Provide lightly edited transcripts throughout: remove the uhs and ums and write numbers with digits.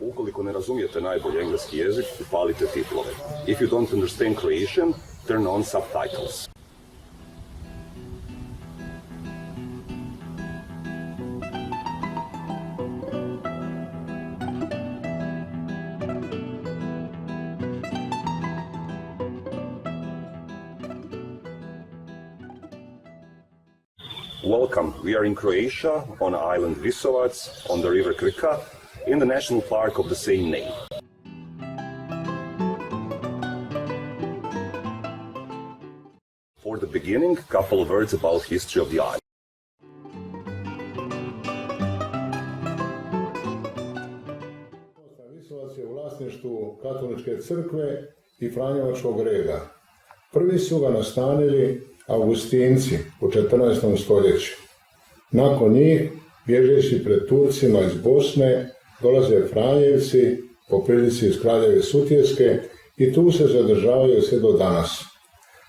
Ukoliko ne razumijete najbolje engleski jezik, upalite titlove. If you don't understand Croatian, turn on subtitles. Welcome. We are in Croatia, on island Visovac, on the river Krka, in the national park of the same name. For the beginning, a couple of words about history of the island. Visovac je u vlasništvu Katoličke crkve i Franjevačkog reda. Prvi su ga nastanili Augustinci u 14. stoljeću. Nakon njih, bježeći pred Turcima iz Bosne, dolaze Franjevci, po prilici iz Kraljeve Sutjeske, i tu se zadržavaju sve do danas.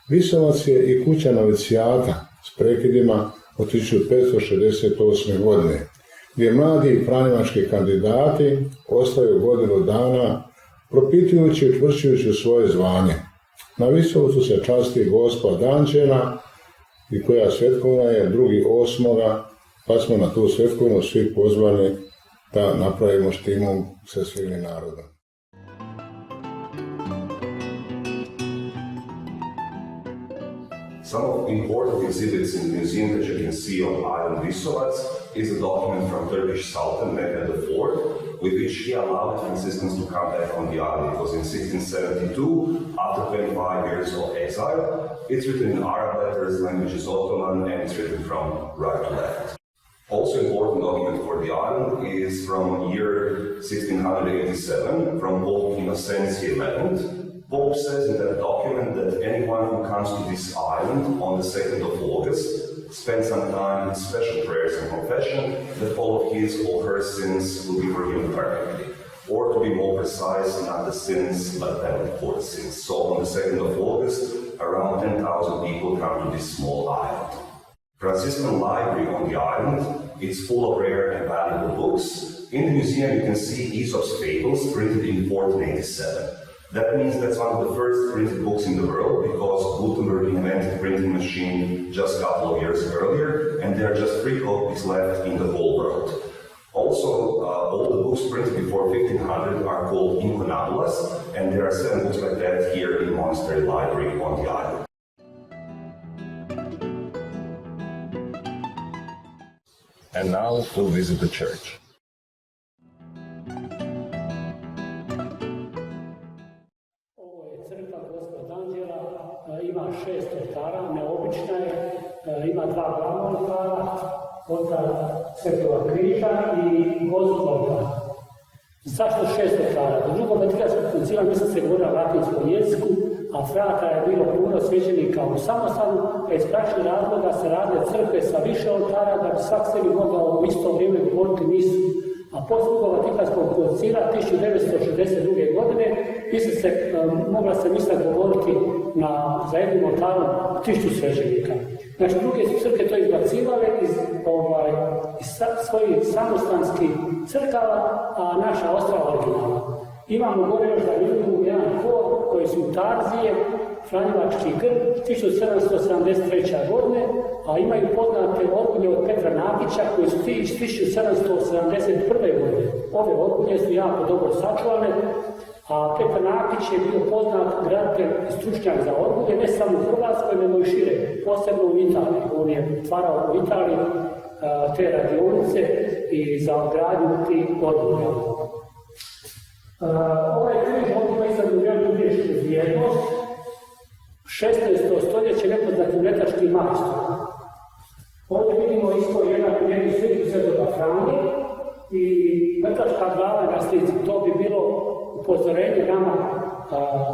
Visovac je i kuća novicijata s prekidima od 1568. godine, gdje mladi franjevački kandidati ostaju godinu dana propitujući i učvršćujući svoje zvanje. Na Visovcu se časti Gospa Dančena i koja svetkovina je 2.8. pa smo na tu svetkovinu svi pozvani da napravimo štimu sa svim narodom. Some of important exhibits in the museum that you can see on island Visovac is a document from Turkish Sultan Mehmed IV, with which he allowed Franciscans to come back on the island. It was in 1672, after 25 years of exile. It's written in Arab letters, language is Ottoman, and it's written from right to left. Also important document for the island is from year 1687, from Pope Innocent XI. Pope says in that document that anyone who comes to this island on the 2nd of August spends some time in special prayers and confession, that all of his or her sins will be forgiven permanently. Or to be more precise, not the sins, but penalty for the sins. So on the 2nd of August, around 10,000 people come to this small island. Franciscan library on the island, it's full of rare and valuable books. In the museum you can see Aesop's Fables printed in 1487. That means that's one of the first printed books in the world, because Gutenberg invented the printing machine just a couple of years earlier, and there are just 3 copies left in the whole world. Also, all the books printed before 1500 are called incunabulas, and there are 7 books like that here in Monastery Library on the island. And now we'll visit the church. Ima 6 oltara, neobična je, ima 2 glavna oltara, oltar Svetog križa i Gozd oltar. Zašto 6 oltara? Do drugog Vatikanskog koncila mislim se govori na latinskom jeziku, a frata je bilo puno svećenika u samostanu, a iz praktičnih razloga se rade crkve sa više oltara da bi svak sebi mogao u isto vrijeme govoriti misu. A poslije drugog Vatikanskog koncila 1962. godine mogla se misa govoriti za jednim oltarom 1000 svećenika. Znači, druge su crkve to izbacivale iz svojih samostanskih crkava, a naša ostala originalna. Imamo gore još da vidimo jedan hor koji su Tarzije, Franjevački grb, 1773. godine, a imaju poznate orgulje od Petra Nakića koji su iz 1771. godine. Ove orgulje su jako dobro sačuvane, a Petar Nakić je bio poznat graditelj i stručnjak za orgulje, ne samo u Hrvatskoj, nego i šire, posebno u Italiji. On je otvarao u Italiji te radionice i za gradnju tih orgulja. Ovaj križ ovdje ima izradu veliku vješku vrijednost, 16. stoljeće nepoznatim letačkim majstorom. Ovdje vidimo isto jednu sliku Svetoga Franje i letačka glava na slici. To bi bilo upozorenje nama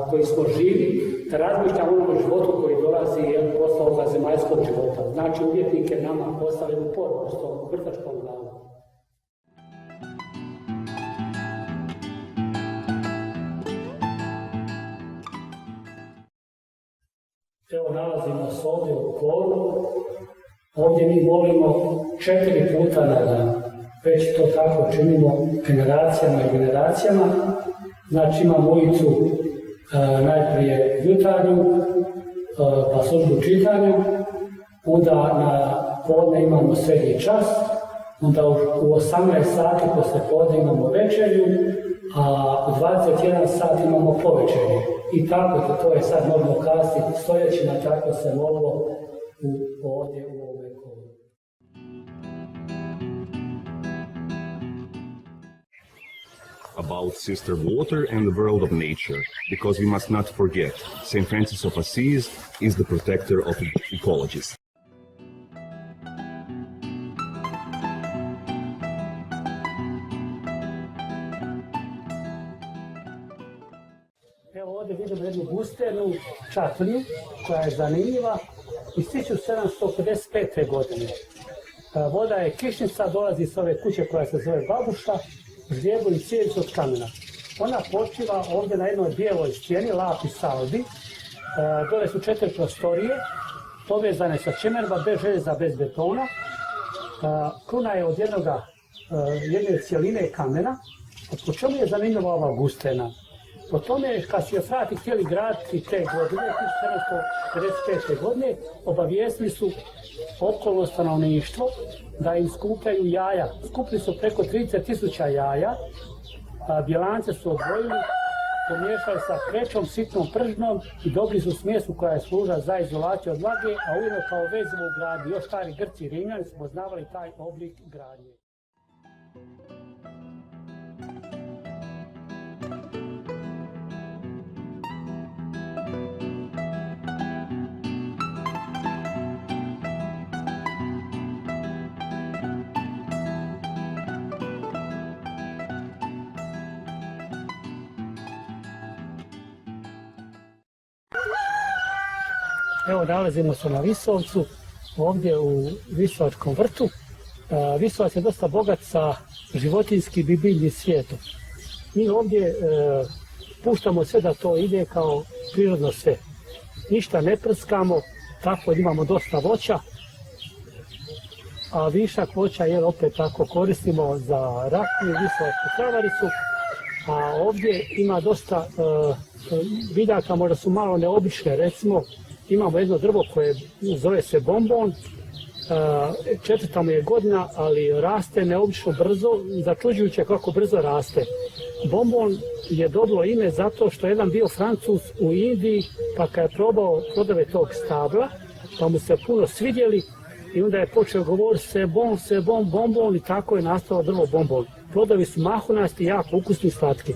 koji smo živi, da razmišljamo o onom životu koji dolazi posle ovoga zemaljskog života. Znači uvjetnik je nama postavljen u poruku s tom vrtačkom glavom. Evo nalazimo se ovdje u koru. Ovdje mi molimo 4 puta na dan. već to tako činimo generacijama i generacijama. Znači imamo ulicu najprije jutarnju, pa službu čitanju, onda na podne imamo srednji čas, onda u 18 sati posle podne imamo večerju, a u 21 sat imamo povečerje. I tako, to je sad možemo kazati stoljećima, tako se moglo ovdje u ovom veku. About sister water and the world of nature, because we must not forget, St. Francis of Assisi is the protector of ecologists. Evo ovdje vidimo jednu gustenu čatliju koja je zanimljiva iz 1755. godine. Voda je kišnica, dolazi s ove kuće koja se zove Babuša, žlijebu i cijevicu od kamena. Ona počiva ovdje na jednoj bijeloj stijeni, lapis salbi. Dole su 4 prostorije, povezane sa čemerima, bez željeza, bez betona. Kruna je od jedne cijeline kamena. Po čemu je zanimljiva ova gustena? Po tome, kad su je Frati htjeli graditi te godine, 1755. godine, obavijestili su okolno stanovništvo da im skupljaju jaja. Skupili su preko 30.000 jaja, bjelance su odvojili, pomiješali sa krećom, sitnom pržnom i dobili su smjesu koja je služila za izolaciju od vlage, a ujedno kao vezivo u gradnji. Još stari Grci i Rimljani su poznavali taj oblik gradnje. Evo, nalazimo se na Visovcu, ovdje u Visovačkom vrtu. Visovac je dosta bogat sa životinjskim i biljnim svijetom. Mi ovdje puštamo sve da to ide kao prirodno sve. Ništa ne prskamo, tako imamo dosta voća, a višak voća je opet tako koristimo za rakiju, visovačku travaricu, a ovdje ima dosta biljaka, možda su malo neobične, recimo imamo jedno drvo koje zove se bombon, 4. mu je godina, ali raste neobično brzo, začuđujuće kako brzo raste. Bombon je dobilo ime zato što je jedan bio Francuz u Indiji, pa kad je probao plodove tog stabla, pa mu se puno svidjeli i onda je počeo govoriti se bon, bombon, i tako je nastalo drvo bombon. Plodovi su mahunasti, jako ukusni i slatki.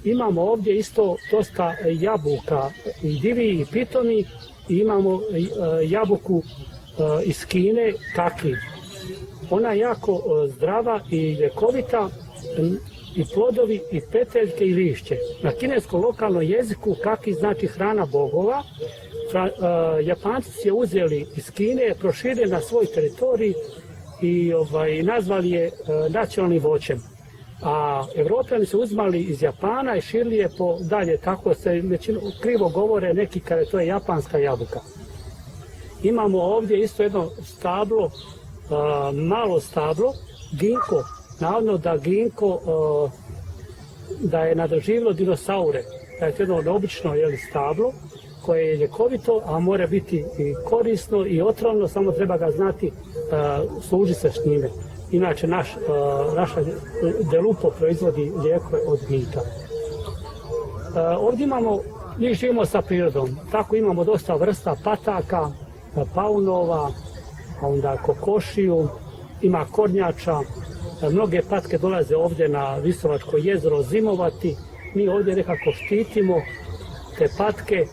Imamo ovdje isto dosta jabuka, i divi i pitoni, i imamo jabuku iz Kine, kaki. Ona je jako zdrava i ljekovita, i plodovi, i peteljke, i lišće. Na kineskom lokalnom jeziku kaki znači hrana bogova. Japanci su je uzeli iz Kine, proširili na svoj teritorij i nazvali je nacionalnim voćem. A Evropljani su uzmali iz Japana i širili je po dalje, tako se krivo govore neki kada to je japanska jabuka. Imamo ovdje isto jedno stablo, malo stablo, ginko, navodno da ginko da je nadoživjelo dinosaure, da je to jedno neobično stablo koje je ljekovito, a mora biti i korisno i otrovno, samo treba ga znati služiti se s njime. Inače, naša Delupo proizvodi lijekove od ginka. Ovdje mi živimo sa prirodom, tako imamo dosta vrsta pataka, paunova, onda kokošiju, ima kornjača. Mnoge patke dolaze ovdje na Visovačko jezero zimovati. Mi ovdje nekako štitimo te patke,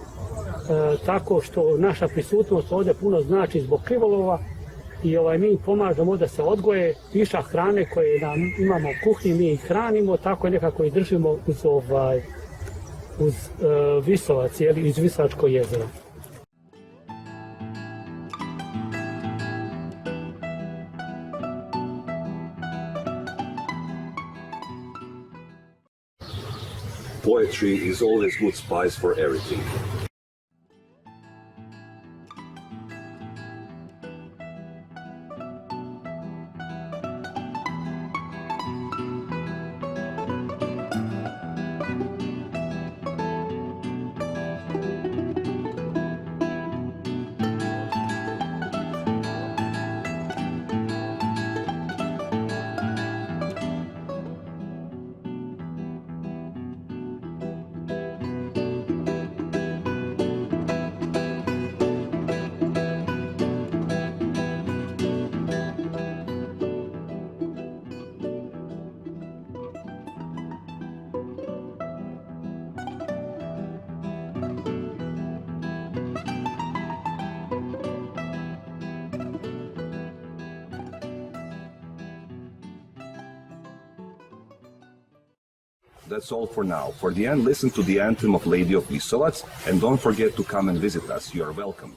tako što naša prisutnost ovdje puno znači zbog krivolova. I mi pomažemo da se odgoje višak hrane koje imamo u kuhinji, mi ih hranimo, tako nekako i držimo uz Visovac, iz Visovačko jezero. Poetry is always good spice for everything. That's all for now. For the end, listen to the anthem of Lady of Visolac, and don't forget to come and visit us. You are welcomed.